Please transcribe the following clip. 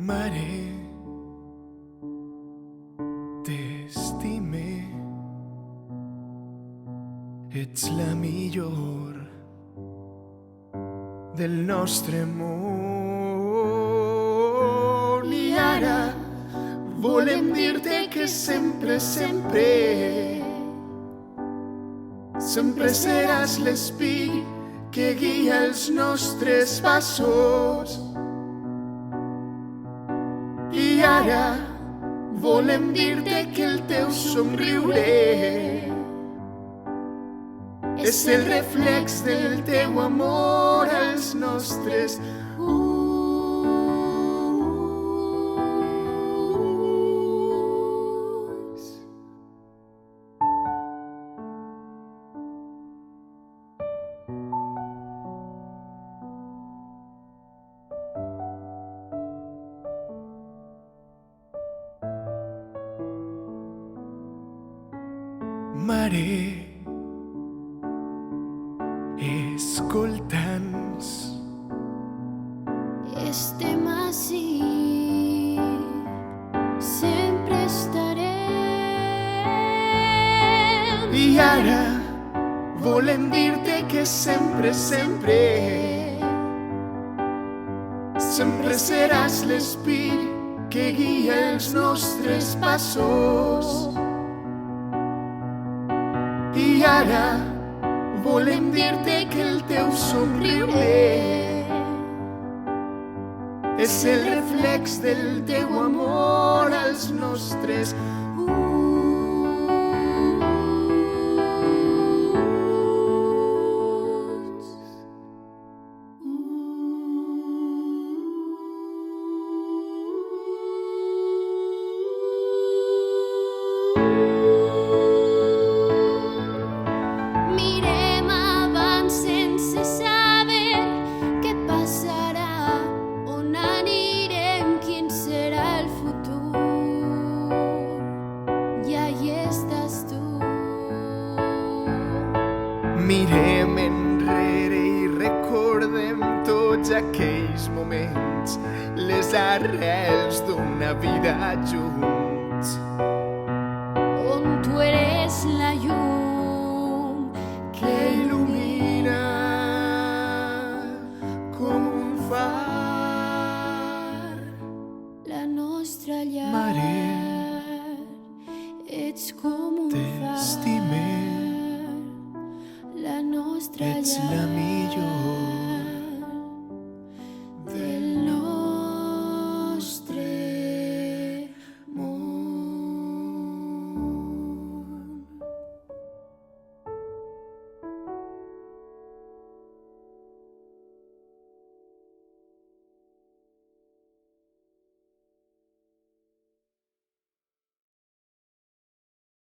Mare, t'estime, ets la millor del nostre món. I ara volem dir-te que sempre, sempre, sempre seràs l'espirit que guia els nostres passos. I ara volem dir-te que el teu somriure és el reflex del teu amor als nostres ulls. Mare, escolta'ns. Estem ací, sempre estarem. I ara volem dir-te que sempre, sempre, sempre seràs l'espirit que guia els nostres passos. I ara volem dir-te que el teu somriure és el reflex del teu amor als nostres ulls. Mirem abans sense saber què passarà, on anirem, quin serà el futur. I ahí estàs tu. Mirem enrere i recordem tots aquells moments, les arrels d'una vida junts. On tu eres la llum Que il·lumina com un far. la nostra llar. Mare, Ets com un far, t'estime, la nostra ets llar. la millor